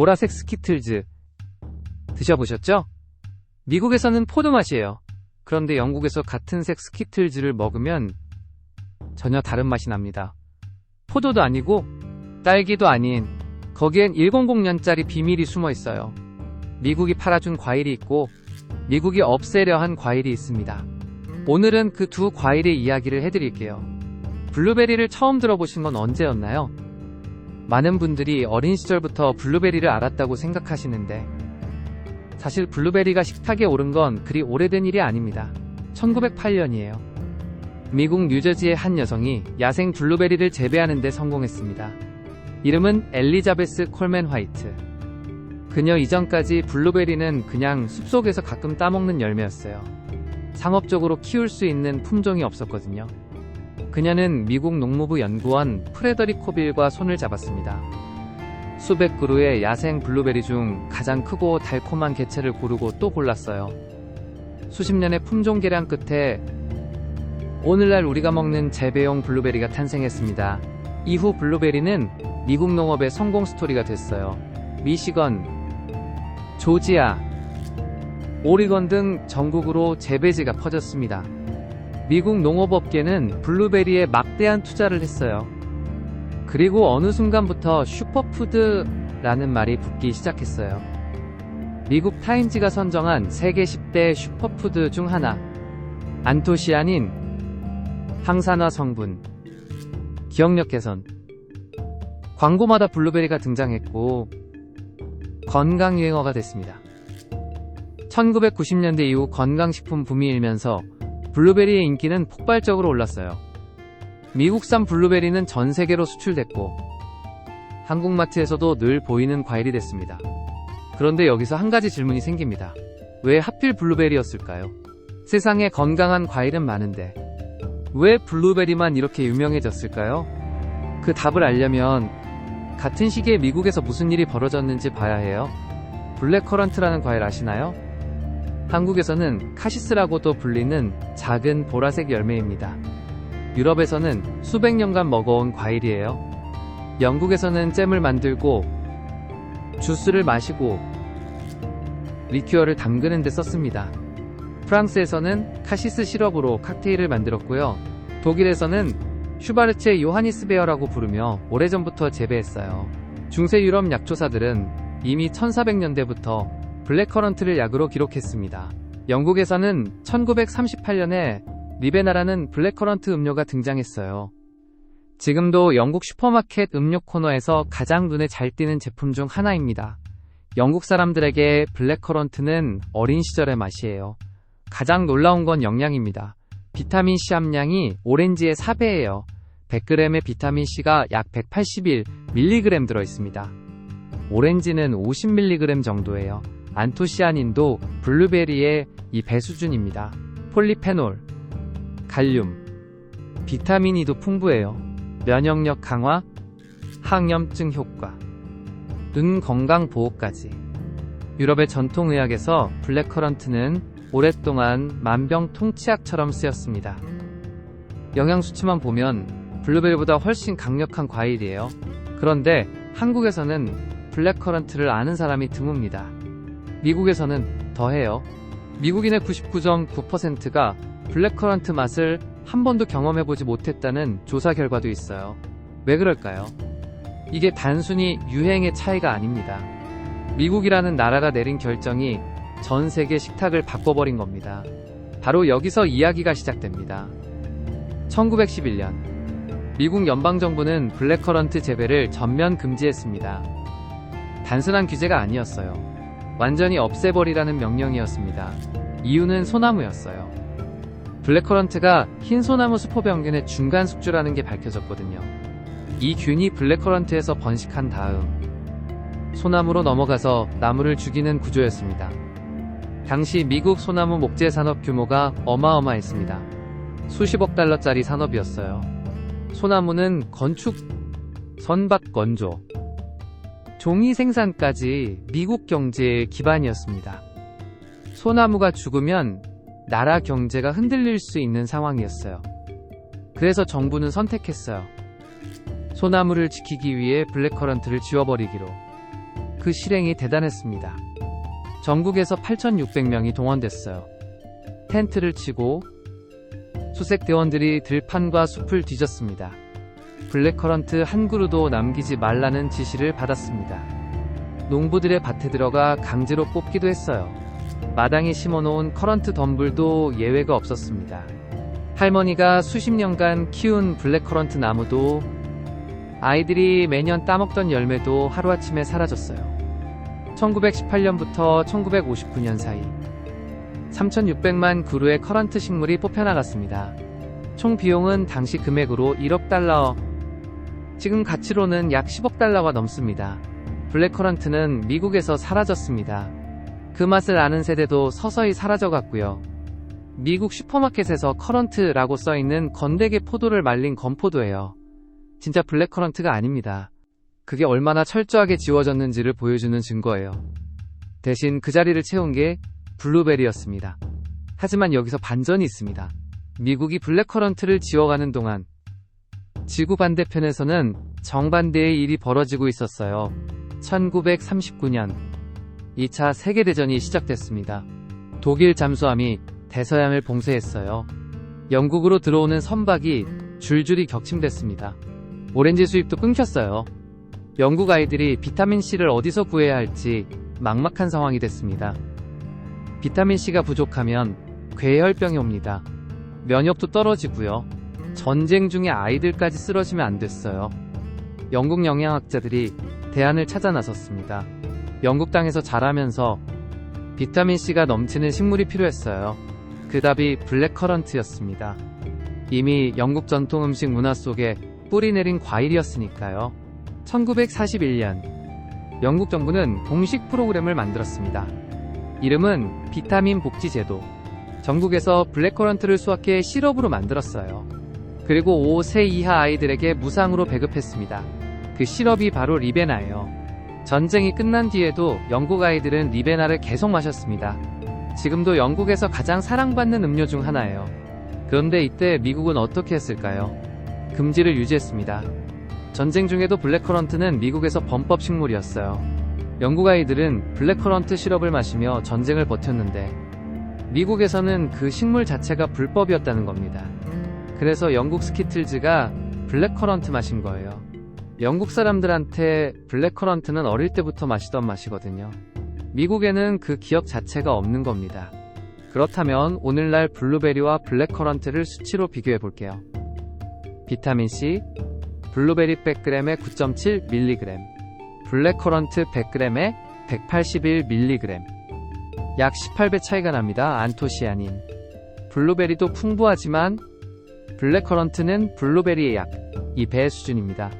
보라색 스키틀즈 드셔보셨죠? 미국에서는 포도 맛이에요. 그런데 영국에서 같은 색 스키틀즈를 먹으면 전혀 다른 맛이 납니다. 포도도 아니고 딸기도 아닌, 거기엔 100년짜리 비밀이 숨어 있어요. 미국이 팔아준 과일이 있고 미국이 없애려 한 과일이 있습니다. 오늘은 그 두 과일의 이야기를 해드릴게요. 블루베리를 처음 들어보신 건 언제였나요? 많은 분들이 어린 시절부터 블루베리를 알았다고 생각하시는데, 사실 블루베리가 식탁에 오른 건 그리 오래된 일이 아닙니다. 1908년이에요. 미국 뉴저지의 한 여성이 야생 블루베리를 재배하는 데 성공했습니다. 이름은 엘리자베스 콜맨 화이트. 그녀 이전까지 블루베리는 그냥 숲속에서 가끔 따먹는 열매였어요. 상업적으로 키울 수 있는 품종이 없었거든요. 그녀는 미국 농무부 연구원 프레더릭 코빌과 손을 잡았습니다. 수백 그루의 야생 블루베리 중 가장 크고 달콤한 개체를 고르고 또 골랐어요. 수십 년의 품종 개량 끝에 오늘날 우리가 먹는 재배용 블루베리가 탄생했습니다. 이후 블루베리는 미국 농업의 성공 스토리가 됐어요. 미시건, 조지아, 오리건 등 전국으로 재배지가 퍼졌습니다. 미국 농업업계는 블루베리에 막대한 투자를 했어요. 그리고 어느 순간부터 슈퍼푸드라는 말이 붙기 시작했어요. 미국 타임지가 선정한 세계 10대 슈퍼푸드 중 하나, 안토시아닌, 항산화 성분, 기억력 개선. 광고마다 블루베리가 등장했고 건강 유행어가 됐습니다. 1990년대 이후 건강식품 붐이 일면서 블루베리의 인기는 폭발적으로 올랐어요. 미국산 블루베리는 전 세계로 수출됐고 한국마트에서도 늘 보이는 과일이 됐습니다. 그런데 여기서 한 가지 질문이 생깁니다. 왜 하필 블루베리였을까요? 세상에 건강한 과일은 많은데 왜 블루베리만 이렇게 유명해졌을까요? 그 답을 알려면 같은 시기에 미국에서 무슨 일이 벌어졌는지 봐야 해요. 블랙커런트라는 과일 아시나요? 한국에서는 카시스라고도 불리는 작은 보라색 열매입니다. 유럽에서는 수백 년간 먹어온 과일이에요. 영국에서는 잼을 만들고 주스를 마시고 리큐어를 담그는 데 썼습니다. 프랑스에서는 카시스 시럽으로 칵테일을 만들었고요. 독일에서는 슈바르체 요하니스베어라고 부르며 오래전부터 재배했어요. 중세 유럽 약초사들은 이미 1400년대부터 블랙커런트를 약으로 기록했습니다. 영국에서는 1938년에 리베나라는 블랙커런트 음료가 등장했어요. 지금도 영국 슈퍼마켓 음료 코너에서 가장 눈에 잘 띄는 제품 중 하나입니다. 영국 사람들에게 블랙커런트는 어린 시절의 맛이에요. 가장 놀라운 건 영양입니다. 비타민C 함량이 오렌지의 4배예요. 100g의 비타민C가 약 181mg 들어있습니다. 오렌지는 50mg 정도예요. 안토시아닌도 블루베리의 2배 수준입니다. 폴리페놀, 칼륨, 비타민 E도 풍부해요. 면역력 강화, 항염증 효과, 눈 건강 보호까지. 유럽의 전통의학에서 블랙커런트는 오랫동안 만병통치약처럼 쓰였습니다. 영양수치만 보면 블루베리보다 훨씬 강력한 과일이에요. 그런데 한국에서는 블랙커런트를 아는 사람이 드뭅니다. 미국에서는 더해요. 미국인의 99.9%가 블랙커런트 맛을 한 번도 경험해보지 못했다는 조사 결과도 있어요. 왜 그럴까요? 이게 단순히 유행의 차이가 아닙니다. 미국이라는 나라가 내린 결정이 전 세계 식탁을 바꿔버린 겁니다. 바로 여기서 이야기가 시작됩니다. 1911년 미국 연방정부는 블랙커런트 재배를 전면 금지했습니다. 단순한 규제가 아니었어요. 완전히 없애버리라는 명령이었습니다. 이유는 소나무였어요. 블랙커런트가 흰소나무 수포병균의 중간 숙주라는 게 밝혀졌거든요. 이 균이 블랙커런트에서 번식한 다음 소나무로 넘어가서 나무를 죽이는 구조였습니다. 당시 미국 소나무 목재 산업 규모가 어마어마했습니다. 수십억 달러짜리 산업이었어요. 소나무는 건축, 선박 건조, 종이 생산까지 미국 경제의 기반이었습니다. 소나무가 죽으면 나라 경제가 흔들릴 수 있는 상황이었어요. 그래서 정부는 선택했어요. 소나무를 지키기 위해 블랙커런트를 지워버리기로. 그 실행이 대단했습니다. 전국에서 8,600명이 동원됐어요. 텐트를 치고 수색 대원들이 들판과 숲을 뒤졌습니다. 블랙커런트 한 그루도 남기지 말라는 지시를 받았습니다. 농부들의 밭에 들어가 강제로 뽑기도 했어요. 마당에 심어놓은 커런트 덤불도 예외가 없었습니다. 할머니가 수십 년간 키운 블랙커런트 나무도 아이들이 매년 따먹던 열매도 하루아침에 사라졌어요. 1918년부터 1959년 사이 3,600만 그루의 커런트 식물이 뽑혀나갔습니다. 총 비용은 당시 금액으로 1억 달러, 지금 가치로는 약 10억 달러가 넘습니다. 블랙커런트는 미국에서 사라졌습니다. 그 맛을 아는 세대도 서서히 사라져갔고요. 미국 슈퍼마켓에서 커런트라고 써있는 건더기 포도를 말린 건포도예요. 진짜 블랙커런트가 아닙니다. 그게 얼마나 철저하게 지워졌는지를 보여주는 증거예요. 대신 그 자리를 채운 게 블루베리였습니다. 하지만 여기서 반전이 있습니다. 미국이 블랙커런트를 지워가는 동안 지구 반대편에서는 정반대의 일이 벌어지고 있었어요. 1939년 2차 세계대전이 시작됐습니다. 독일 잠수함이 대서양을 봉쇄했어요. 영국으로 들어오는 선박이 줄줄이 격침됐습니다. 오렌지 수입도 끊겼어요. 영국 아이들이 비타민C를 어디서 구해야 할지 막막한 상황이 됐습니다. 비타민C가 부족하면 궤혈병이 옵니다. 면역도 떨어지고요. 전쟁 중에 아이들까지 쓰러지면 안 됐어요. 영국 영양학자들이 대안을 찾아 나섰습니다. 영국 땅에서 자라면서 비타민C가 넘치는 식물이 필요했어요. 그 답이 블랙커런트였습니다. 이미 영국 전통 음식 문화 속에 뿌리 내린 과일이었으니까요. 1941년 영국 정부는 공식 프로그램을 만들었습니다. 이름은 비타민 복지 제도. 전국에서 블랙커런트를 수확해 시럽으로 만들었어요. 그리고 5세 이하 아이들에게 무상으로 배급했습니다. 그 시럽이 바로 리베나예요. 전쟁이 끝난 뒤에도 영국 아이들은 리베나를 계속 마셨습니다. 지금도 영국에서 가장 사랑받는 음료 중 하나예요. 그런데 이때 미국은 어떻게 했을까요? 금지를 유지했습니다. 전쟁 중에도 블랙커런트는 미국에서 범법 식물이었어요. 영국 아이들은 블랙커런트 시럽을 마시며 전쟁을 버텼는데 미국에서는 그 식물 자체가 불법이었다는 겁니다. 그래서 영국 스키틀즈가 블랙커런트 맛인 거예요. 영국 사람들한테 블랙커런트는 어릴 때부터 마시던 맛이거든요. 미국에는 그 기억 자체가 없는 겁니다. 그렇다면 오늘날 블루베리와 블랙커런트를 수치로 비교해 볼게요. 비타민C, 블루베리 100g에 9.7mg, 블랙커런트 100g에 181mg, 약 18배 차이가 납니다. 안토시아닌. 블루베리도 풍부하지만 블랙커런트는 블루베리의 약 2배 수준입니다.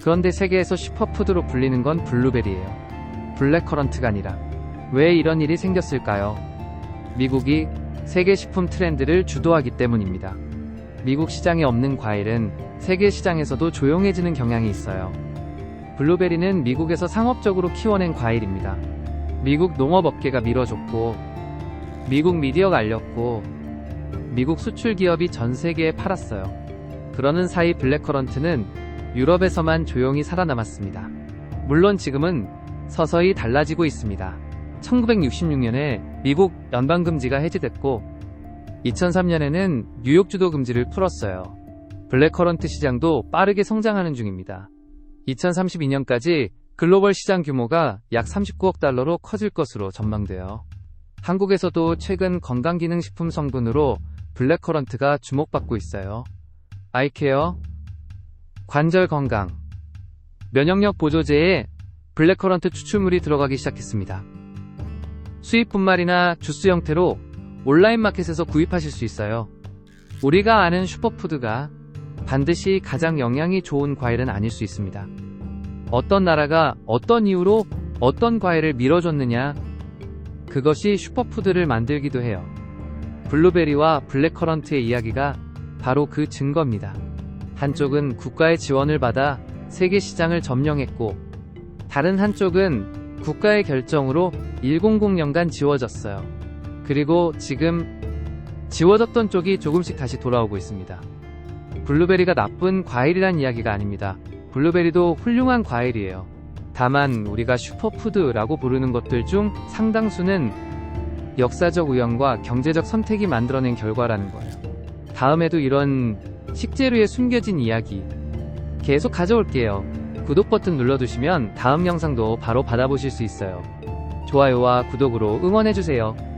그런데 세계에서 슈퍼푸드로 불리는 건 블루베리예요. 블랙커런트가 아니라. 왜 이런 일이 생겼을까요? 미국이 세계 식품 트렌드를 주도하기 때문입니다. 미국 시장에 없는 과일은 세계 시장에서도 조용해지는 경향이 있어요. 블루베리는 미국에서 상업적으로 키워낸 과일입니다. 미국 농업업계가 밀어줬고, 미국 미디어가 알렸고, 미국 수출 기업이 전 세계에 팔았어요. 그러는 사이 블랙커런트는 유럽에서만 조용히 살아남았습니다. 물론 지금은 서서히 달라지고 있습니다. 1966년에 미국 연방금지가 해제됐고 2003년에는 뉴욕주도 금지를 풀었어요. 블랙커런트 시장도 빠르게 성장하는 중입니다. 2032년까지 글로벌 시장 규모가 약 39억 달러로 커질 것으로 전망돼요. 한국에서도 최근 건강기능식품 성분으로 블랙커런트가 주목받고 있어요. 아이케어, 관절 건강, 면역력 보조제에 블랙커런트 추출물이 들어가기 시작했습니다. 수입 분말이나 주스 형태로 온라인 마켓에서 구입하실 수 있어요. 우리가 아는 슈퍼푸드가 반드시 가장 영양이 좋은 과일은 아닐 수 있습니다. 어떤 나라가 어떤 이유로 어떤 과일을 밀어줬느냐, 그것이 슈퍼푸드를 만들기도 해요. 블루베리와 블랙커런트의 이야기가 바로 그 증거입니다. 한쪽은 국가의 지원을 받아 세계 시장을 점령했고, 다른 한쪽은 국가의 결정으로 100년간 지워졌어요. 그리고 지금 지워졌던 쪽이 조금씩 다시 돌아오고 있습니다. 블루베리가 나쁜 과일이란 이야기가 아닙니다. 블루베리도 훌륭한 과일이에요. 다만 우리가 슈퍼푸드라고 부르는 것들 중 상당수는 역사적 우연과 경제적 선택이 만들어낸 결과라는 거예요. 다음에도 이런 식재료에 숨겨진 이야기 계속 가져올게요. 구독 버튼 눌러두시면 다음 영상도 바로 받아보실 수 있어요. 좋아요와 구독으로 응원해주세요.